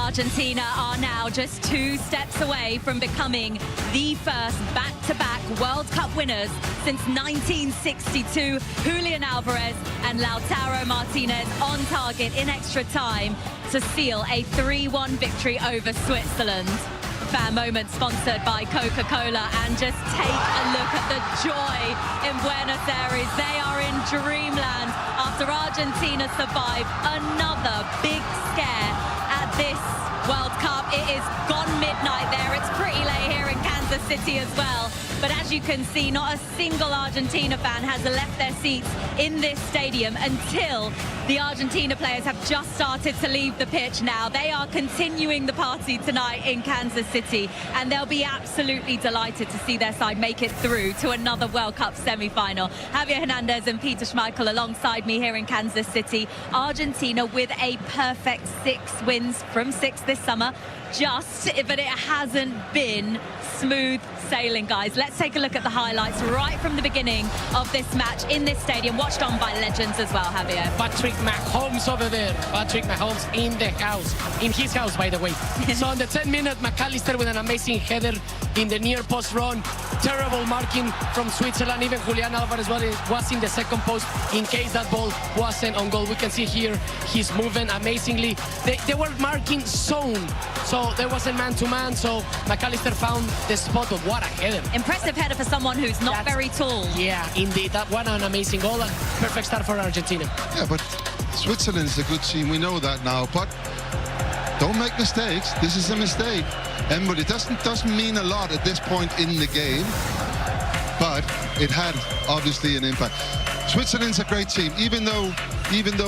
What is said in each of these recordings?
Argentina are now just 2 steps away from becoming the first back-to-back World Cup winners since 1962. Julian Alvarez and Lautaro Martinez on target in extra time to seal a 3-1 victory over Switzerland. Fan moment sponsored by Coca-Cola, and just take a look at the joy in Buenos Aires. They are in dreamland after Argentina survived another big scare at this World Cup. It is gone midnight there. It's pretty late here in Kansas City as well. But as you can see, not a single Argentina fan has left their seats in this stadium until the Argentina players have just started to leave the pitch now. They are continuing the party tonight in Kansas City, and they'll be absolutely delighted to see their side make it through to another World Cup semi-final. Javier Hernandez and Peter Schmeichel alongside me here in Kansas City. Argentina with a perfect 6 wins from 6 this summer. But it hasn't been smooth sailing, guys. Let's take a look at the highlights right from the beginning of this match in this stadium, watched on by legends as well, Javier. Patrick Mahomes over there. Patrick Mahomes in the house. In his house, by the way. So on the 10th minute, McAllister with an amazing header in the near post run. Terrible marking from Switzerland. Even Julian Alvarez was in the second post in case that ball wasn't on goal. We can see here he's moving amazingly. They were marking zone, so there wasn't man-to-man, so McAllister found the spot. But what a header. Impressive header for someone who's not very tall. Yeah, indeed. That one an amazing goal and perfect start for Argentina. Yeah, but Switzerland is a good team. We know that now. But don't make mistakes. This is a mistake. But it doesn't mean a lot at this point in the game. But it had obviously an impact. Switzerland's a great team, even though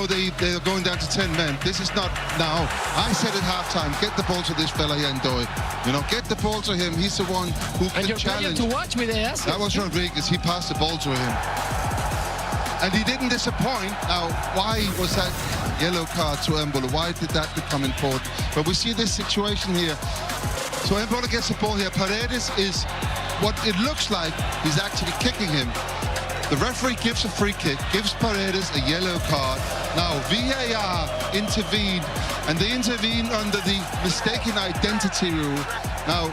they're going down to 10 men. This is not now. I said at halftime, get the ball to this fella here in Doi. You know, get the ball to him. He's the one who can challenge. To watch with the assist. That was Rodriguez. He passed the ball to him, and he didn't disappoint. Now, why was that yellow card to Embolo? Why did that become important? But we see this situation here. So Embolo gets the ball here. Paredes is what it looks like. He's actually kicking him. The referee gives a free kick, gives Paredes a yellow card. Now, VAR intervened, and they intervened under the mistaken identity rule. Now,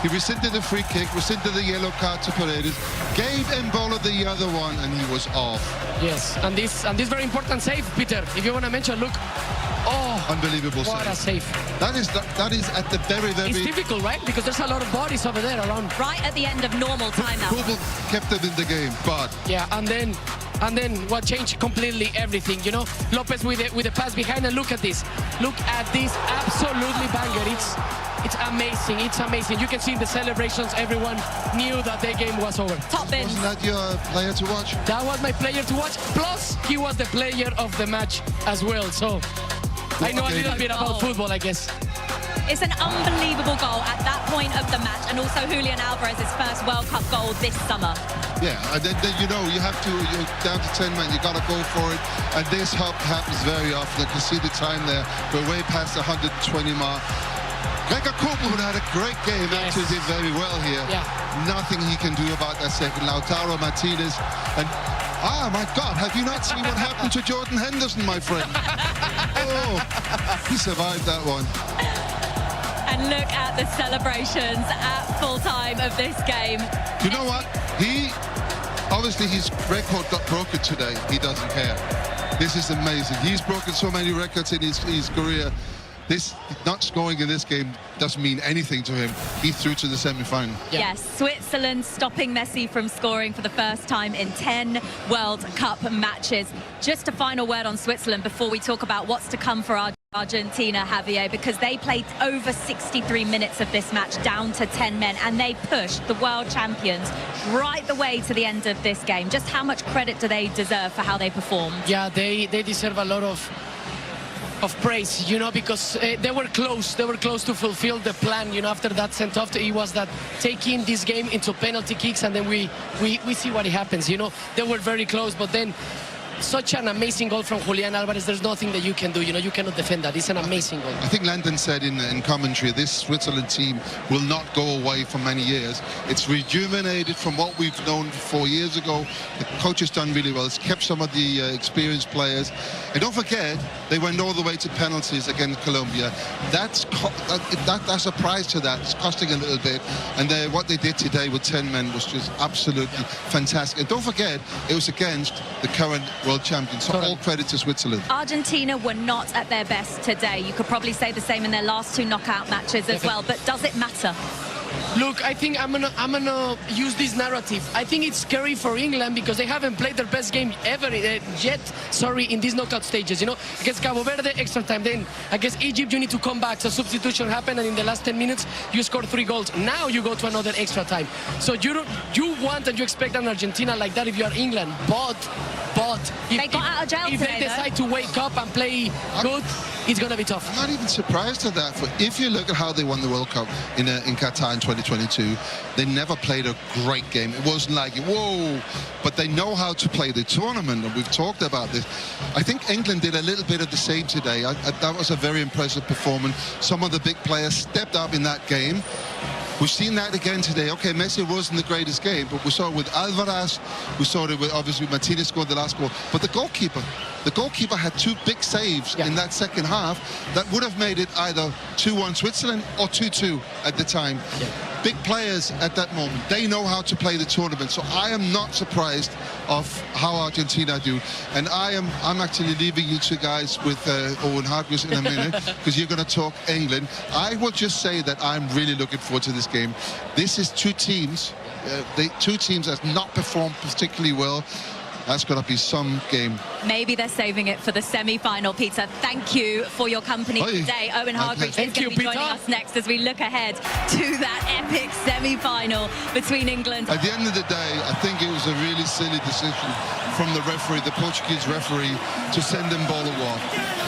he rescinded the free kick, rescinded the yellow card to Paredes, gave Embolo the other one, and he was off. Yes, and this very important save, Peter. If you want to mention, look. Oh, unbelievable save. What a save. That is at the very... It's difficult, right? Because there's a lot of bodies over there around. Right at the end of normal time now. Google kept them in the game, but... Yeah, and then what changed completely everything, you know? Lopez with the pass behind, and look at this. Look at this, absolutely banger. It's amazing, it's amazing. You can see in the celebrations, everyone knew that their game was over. Top bins. Wasn't that your player to watch? That was my player to watch, plus he was the player of the match as well, so... I know a little bit about football, I guess. It's an unbelievable goal at that point of the match, and also Julian Alvarez's first World Cup goal this summer. Yeah, and then you know, you're down to 10 men, you got to go for it. And this happens very often. You can see the time there. We're way past the 120 mark. Gregor Kobel, who had a great game, actually did very well here. Yeah. Nothing he can do about that second. Lautaro Martinez. And, ah, my God, have you not seen what happened to Jordan Henderson, my friend? Oh, he survived that one. And look at the celebrations at full time of this game. You know what? Obviously his record got broken today. He doesn't care. This is amazing. He's broken so many records in his career. This not scoring in this game doesn't mean anything to him. He's through to the semi-final. Yeah. Yes, Switzerland stopping Messi from scoring for the first time in 10 World Cup matches. Just a final word on Switzerland before we talk about what's to come for Argentina, Javier, because they played over 63 minutes of this match down to 10 men, and they pushed the world champions right the way to the end of this game. Just how much credit do they deserve for how they performed? Yeah, they deserve a lot of praise, you know, because they were close to fulfill the plan, you know, after that sent-off. It was that taking this game into penalty kicks, and then we see what happens, you know. They were very close, but then such an amazing goal from Julian Alvarez. There's nothing that you can do. You cannot defend that. It's an amazing goal. I think Landon said in commentary, this Switzerland team will not go away for many years. It's rejuvenated from what we've known 4 years ago. The coach has done really well. It's kept some of the experienced players. And don't forget, they went all the way to penalties against Colombia. That's a price to that. It's costing a little bit. And what they did today with 10 men was just absolutely fantastic. And don't forget, it was against the current world champions. So all credit to Switzerland. Argentina were not at their best today. You could probably say the same in their last 2 knockout matches as well. But does it matter? Look, I think I'm gonna use this narrative. I think it's scary for England because they haven't played their best game ever yet. Sorry, in these knockout stages. Against Cabo Verde, extra time. Then against Egypt, you need to come back. So substitution happened, and in the last 10 minutes, you scored 3 goals. Now you go to another extra time. So you want and you expect an Argentina like that if you are England. But they got out of jail if today, they decide to wake up and play good, it's going to be tough. I'm not even surprised at that. If you look at how they won the World Cup in Qatar in 2022, they never played a great game. It wasn't like, whoa, but they know how to play the tournament, and we've talked about this. I think England did a little bit of the same today. That was a very impressive performance. Some of the big players stepped up in that game. We've seen that again today. Okay, Messi wasn't the greatest game, but we saw it with Alvarez. We saw it with, obviously, Martinez scored the last goal. But the goalkeeper had 2 big saves in that second half that would have made it either 2-1 Switzerland or 2-2 at the time. Yeah. Big players at that moment. They know how to play the tournament. So I am not surprised of how Argentina do. And I'm actually leaving you 2 guys with Owen Hargreaves in a minute because you're going to talk England. I will just say that I'm really looking forward to this game. This is 2 teams. 2 teams that have not performed particularly well. That's going to be some game. Maybe they're saving it for the semi-final, Peter. Thank you for your company today. Owen Hargreaves is going to be joining us next as we look ahead to that epic semi-final between England. At the end of the day, I think it was a really silly decision from the referee, the Portuguese referee, to send them ball of war.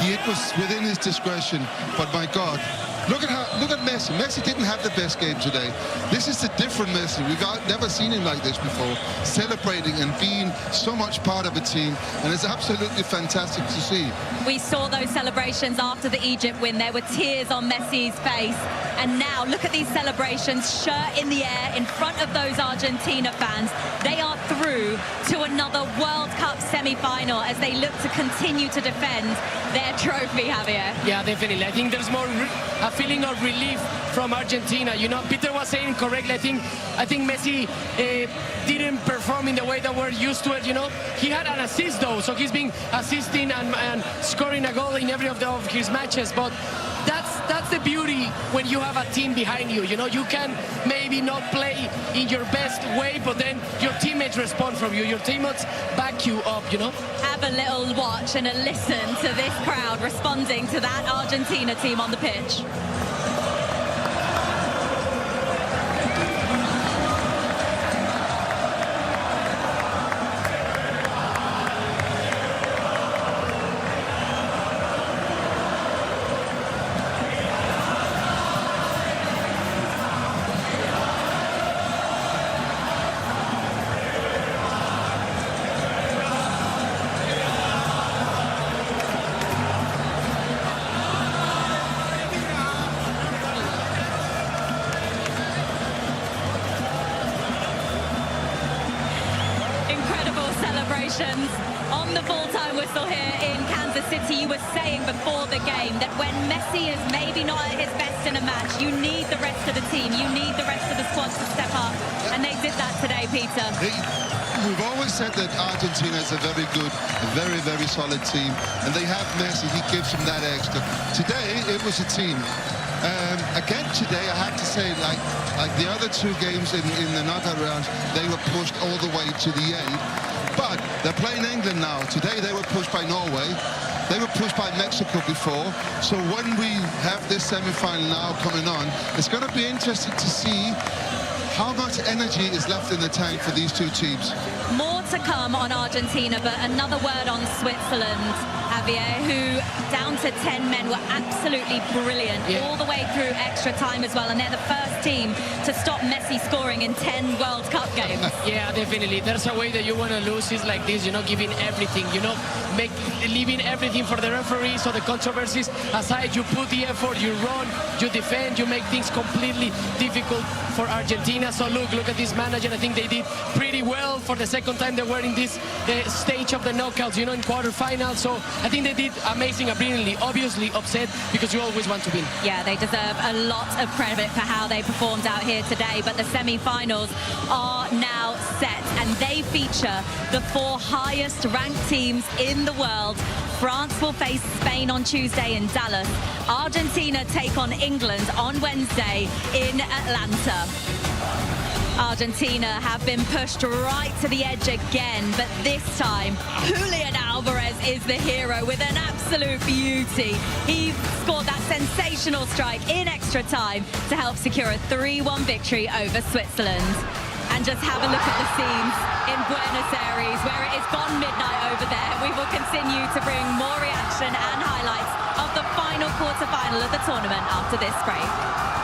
It was within his discretion, but my God, look at Messi. Messi didn't have the best game today. This is a different Messi. We've never seen him like this before, celebrating and being so much part of a team, and it's absolutely fantastic to see. We saw those celebrations after the Egypt win. There were tears on Messi's face, and now look at these celebrations, shirt in the air in front of those Argentina fans. They are through to another World Cup semi-final as they look to continue to defend their trophy, Javier. Yeah, definitely. I think there's more a feeling of relief from Argentina. Peter was saying correctly. I think Messi didn't perform in the way that we're used to it. He had an assist though, so he's been assisting and scoring a goal in every of his matches. But that's the beauty when you have a team behind you. You can maybe not play in your best way, but then your teammates respond from you. Your teammates back you up. Have a little watch and a listen to this crowd responding to that Argentina team on the pitch. On the full-time whistle here in Kansas City, you were saying before the game that when Messi is maybe not at his best in a match, you need the rest of the team, you need the rest of the squad to step up, and they did that today, Peter. We've always said that Argentina is a very good, very, very solid team, and they have Messi. He gives them that extra. Today, it was a team. Again today, I have to say, like the other 2 games in the knockout rounds, they were pushed all the way to the end. But they're playing England now. Today they were pushed by Norway. They were pushed by Mexico before. So when we have this semi-final now coming on, it's going to be interesting to see how much energy is left in the tank for these 2 teams. More to come on Argentina, but another word on Switzerland, Javier, who down to 10 men, were absolutely brilliant, all the way through extra time as well. And they're the first team to stop Messi scoring in 10 World Cup games. Yeah, definitely. There's a way that you want to lose is like this, giving everything, leaving everything for the referees or the controversies aside. You put the effort, you run, you defend, you make things completely difficult for Argentina. So look at this manager. I think they did pretty well for the second time they were in this stage of the knockouts, in quarterfinals. So I think they did amazing and brilliantly. Obviously upset because you always want to win. Yeah, they deserve a lot of credit for how they performed out here today. But the semi-finals are now set, and they feature the 4 highest ranked teams in the world. France will face Spain on Tuesday in Dallas. Argentina take on England on Wednesday in Atlanta. Argentina have been pushed right to the edge again, but this time Julian Alvarez is the hero with an absolute beauty. He scored that sensational strike in extra time to help secure a 3-1 victory over Switzerland. And just have a look at the scenes in Buenos Aires, where it is gone midnight over there. We will continue to bring more reaction and highlights of the final quarter-final of the tournament after this break.